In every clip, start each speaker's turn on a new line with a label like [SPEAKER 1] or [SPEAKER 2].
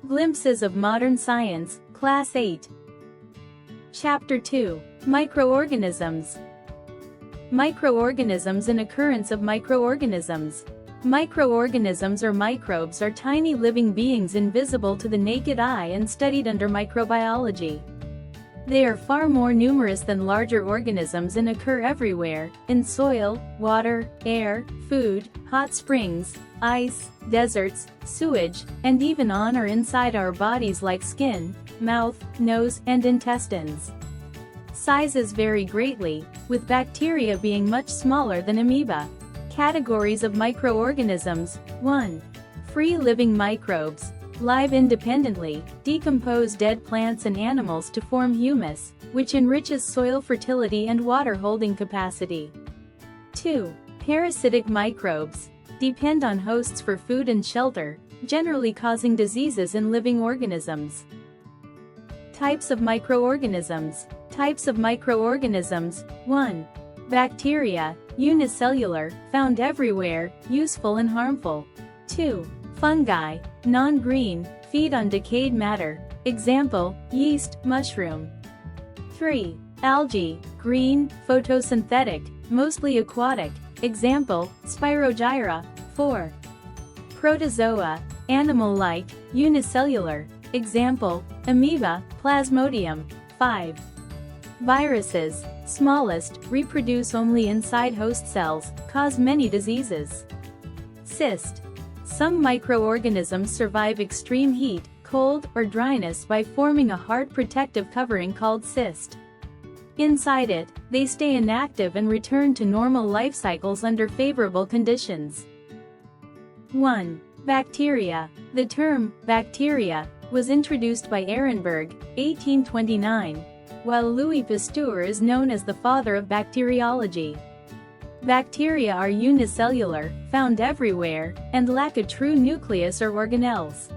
[SPEAKER 1] Glimpses of Modern Science, Class 8. Chapter 2. Microorganisms. Microorganisms and occurrence of microorganisms. Microorganisms or microbes are tiny living beings invisible to the naked eye and studied under microbiology. They are far more numerous than larger organisms and occur everywhere, in soil, water, air, food, hot springs, ice, deserts, sewage, and even on or inside our bodies like skin, mouth, nose, and intestines. Sizes vary greatly, with bacteria being much smaller than amoeba. Categories of microorganisms. 1. Free-living microbes. Live independently, decompose dead plants and animals to form humus, which enriches soil fertility and water holding capacity. 2. Parasitic microbes. Depend on hosts for food and shelter, generally causing diseases in living organisms. Types of microorganisms. Types of microorganisms. 1. Bacteria, unicellular, found everywhere, useful and harmful. 2. Fungi, non-green, feed on decayed matter, example, yeast, mushroom. 3. Algae, green, photosynthetic, mostly aquatic, example, Spirogyra. 4. Protozoa, animal-like, unicellular, example, amoeba, Plasmodium. 5. Viruses, smallest, reproduce only inside host cells, cause many diseases. Cyst. Some microorganisms survive extreme heat, cold, or dryness by forming a hard protective covering called cyst. Inside it, they stay inactive and return to normal life cycles under favorable conditions. 1. Bacteria. The term, bacteria, was introduced by Ehrenberg, 1829, while Louis Pasteur is known as the father of bacteriology. Bacteria are unicellular, found everywhere, and lack a true nucleus or organelles.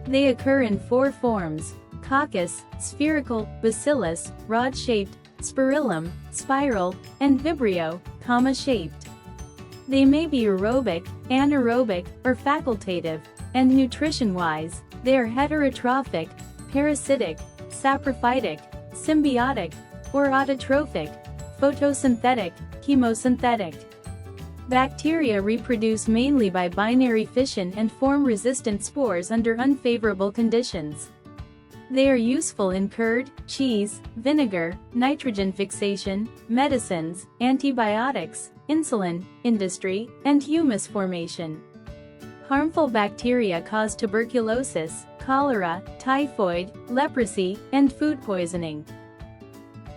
[SPEAKER 1] They occur in 4 forms: coccus, spherical, bacillus, rod-shaped, spirillum, spiral, and vibrio, comma-shaped. They may be aerobic, anaerobic, or facultative, and nutrition-wise, they are heterotrophic, parasitic, saprophytic, symbiotic, or autotrophic, photosynthetic, chemosynthetic. Bacteria reproduce mainly by binary fission and form resistant spores under unfavorable conditions. They are useful in curd, cheese, vinegar, nitrogen fixation, medicines, antibiotics, insulin, industry, and humus formation. Harmful bacteria cause tuberculosis, cholera, typhoid, leprosy, and food poisoning.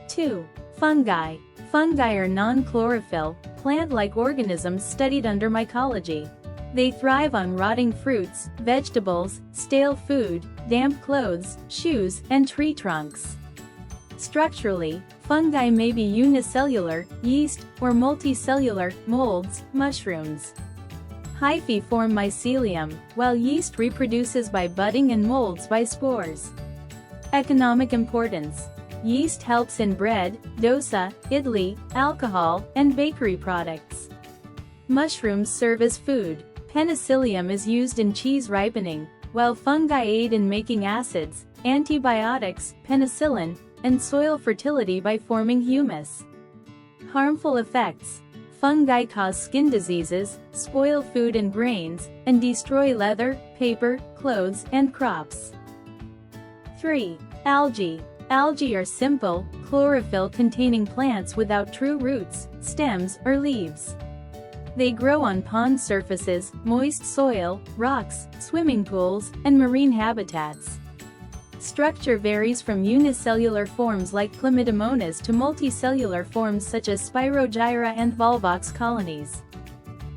[SPEAKER 1] 2. Fungi. Fungi are non-chlorophyll, plant-like organisms studied under mycology. They thrive on rotting fruits, vegetables, stale food, damp clothes, shoes, and tree trunks. Structurally, fungi may be unicellular, yeast, or multicellular, molds, mushrooms. Hyphae form mycelium, while yeast reproduces by budding and molds by spores. Economic importance. Yeast helps in bread, dosa, idli, alcohol, and bakery products. Mushrooms serve as food. Penicillium is used in cheese ripening, while fungi aid in making acids, antibiotics, penicillin, and soil fertility by forming humus. Harmful effects. Fungi cause skin diseases, spoil food and grains, and destroy leather, paper, clothes, and crops. 3. Algae. Algae are simple, chlorophyll-containing plants without true roots, stems, or leaves. They grow on pond surfaces, moist soil, rocks, swimming pools, and marine habitats. Structure varies from unicellular forms like Chlamydomonas to multicellular forms such as Spirogyra and Volvox colonies.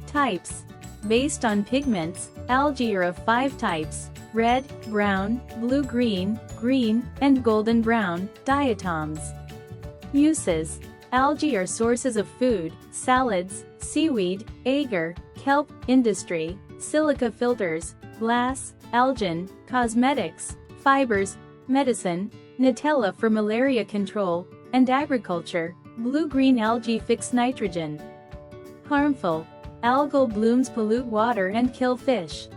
[SPEAKER 1] Types. Based on pigments, algae are of 5 types: red, brown, blue-green, green, and golden-brown, diatoms. Uses. Algae are sources of food, salads, seaweed, agar, kelp, industry, silica filters, glass, algin, cosmetics, fibers, medicine, Nutella for malaria control, and agriculture. Blue-green algae fix nitrogen. Harmful. Algal blooms pollute water and kill fish.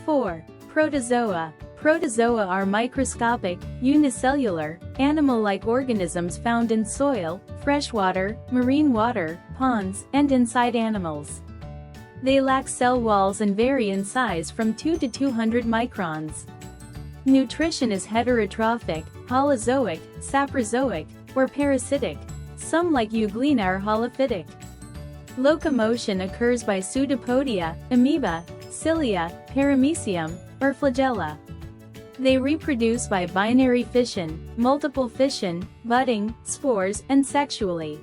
[SPEAKER 1] 4. Protozoa. Protozoa are microscopic, unicellular, animal-like organisms found in soil, freshwater, marine water, ponds, and inside animals. They lack cell walls and vary in size from 2 to 200 microns. Nutrition is heterotrophic, holozoic, saprozoic, or parasitic. Some like Euglena are holophytic. Locomotion occurs by pseudopodia, amoeba, cilia, paramecium, or flagella. They reproduce by binary fission, multiple fission, budding, spores, and sexually.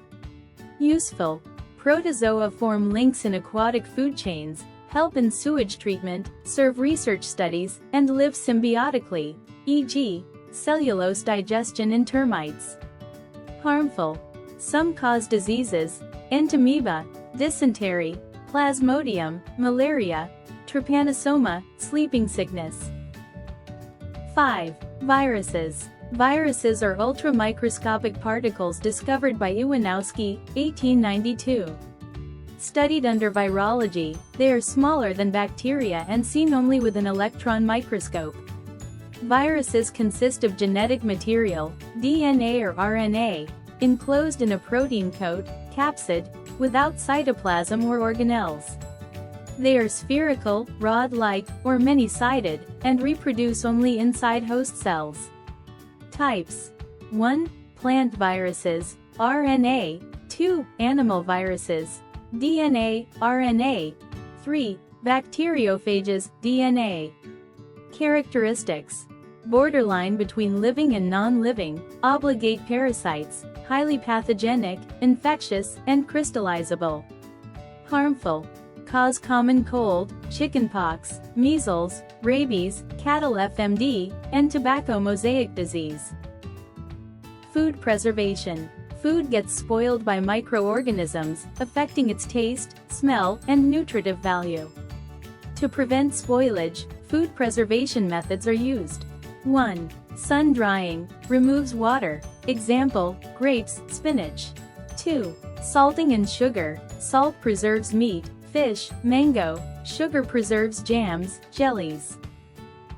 [SPEAKER 1] Useful. Protozoa form links in aquatic food chains, help in sewage treatment, serve research studies, and live symbiotically, e.g., cellulose digestion in termites. Harmful. Some cause diseases: entamoeba, dysentery, plasmodium, malaria, trypanosoma, sleeping sickness. 5. Viruses. Viruses are ultramicroscopic particles discovered by Iwanowski, 1892. Studied under virology, they are smaller than bacteria and seen only with an electron microscope. Viruses consist of genetic material, DNA or RNA, enclosed in a protein coat, capsid, without cytoplasm or organelles. They are spherical, rod-like, or many-sided, and reproduce only inside host cells. Types: 1. Plant viruses, RNA. 2. Animal viruses, DNA, RNA. 3. Bacteriophages, DNA. Characteristics: borderline between living and non-living, obligate parasites, highly pathogenic, infectious, and crystallizable. Harmful: cause common cold, chickenpox, measles, rabies, cattle FMD, and tobacco mosaic disease. Food preservation. Food gets spoiled by microorganisms, affecting its taste, smell, and nutritive value. To prevent spoilage, food preservation methods are used. 1. Sun drying, removes water, example, grapes, spinach. 2. Salting and sugar, salt preserves meat, fish, mango, sugar preserves jams, jellies.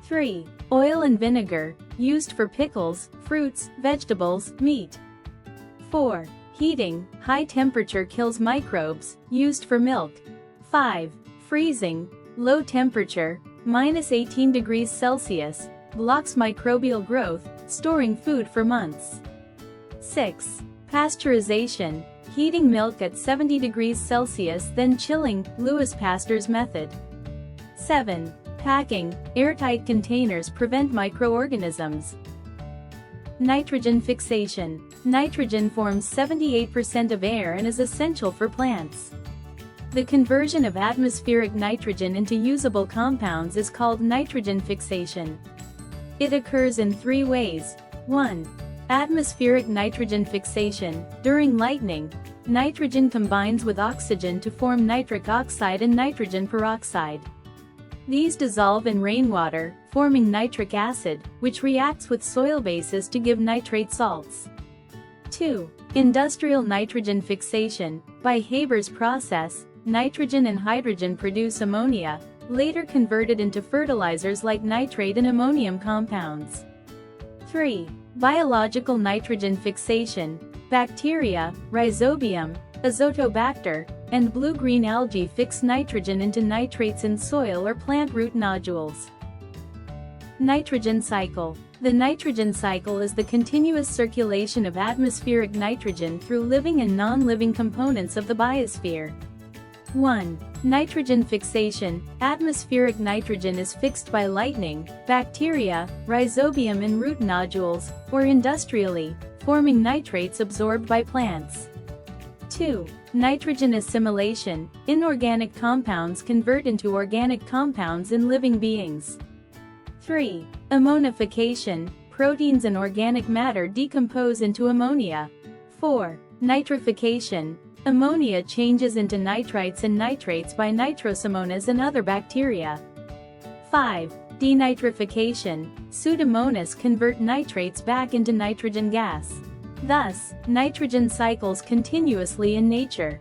[SPEAKER 1] 3. Oil and vinegar, used for pickles, fruits, vegetables, meat. 4. Heating, high temperature kills microbes, used for milk. 5. Freezing, low temperature, -18 degrees Celsius, blocks microbial growth, storing food for months. 6. Pasteurization, heating milk at 70 degrees Celsius then chilling, Louis Pasteur's method. 7. Packing, airtight containers prevent microorganisms. Nitrogen fixation. Nitrogen forms 78% of air and is essential for plants. The conversion of atmospheric nitrogen into usable compounds is called nitrogen fixation. It occurs in 3 ways. 1. Atmospheric nitrogen fixation. During lightning, nitrogen combines with oxygen to form nitric oxide and nitrogen peroxide. These dissolve in rainwater, forming nitric acid, which reacts with soil bases to give nitrate salts. 2. Industrial nitrogen fixation. By Haber's process, nitrogen and hydrogen produce ammonia, later converted into fertilizers like nitrate and ammonium compounds. 3. Biological nitrogen fixation. Bacteria, Rhizobium, Azotobacter, and blue-green algae fix nitrogen into nitrates in soil or plant root nodules. Nitrogen cycle. The nitrogen cycle is the continuous circulation of atmospheric nitrogen through living and non-living components of the biosphere. 1. Nitrogen fixation. Atmospheric nitrogen is fixed by lightning, bacteria, rhizobium in root nodules, or industrially, forming nitrates absorbed by plants. 2. Nitrogen assimilation. Inorganic compounds convert into organic compounds in living beings. 3. Ammonification. Proteins and organic matter decompose into ammonia. 4. Nitrification. Ammonia changes into nitrites and nitrates by Nitrosomonas and other bacteria. 5. Denitrification. Pseudomonas convert nitrates back into nitrogen gas. Thus, nitrogen cycles continuously in nature.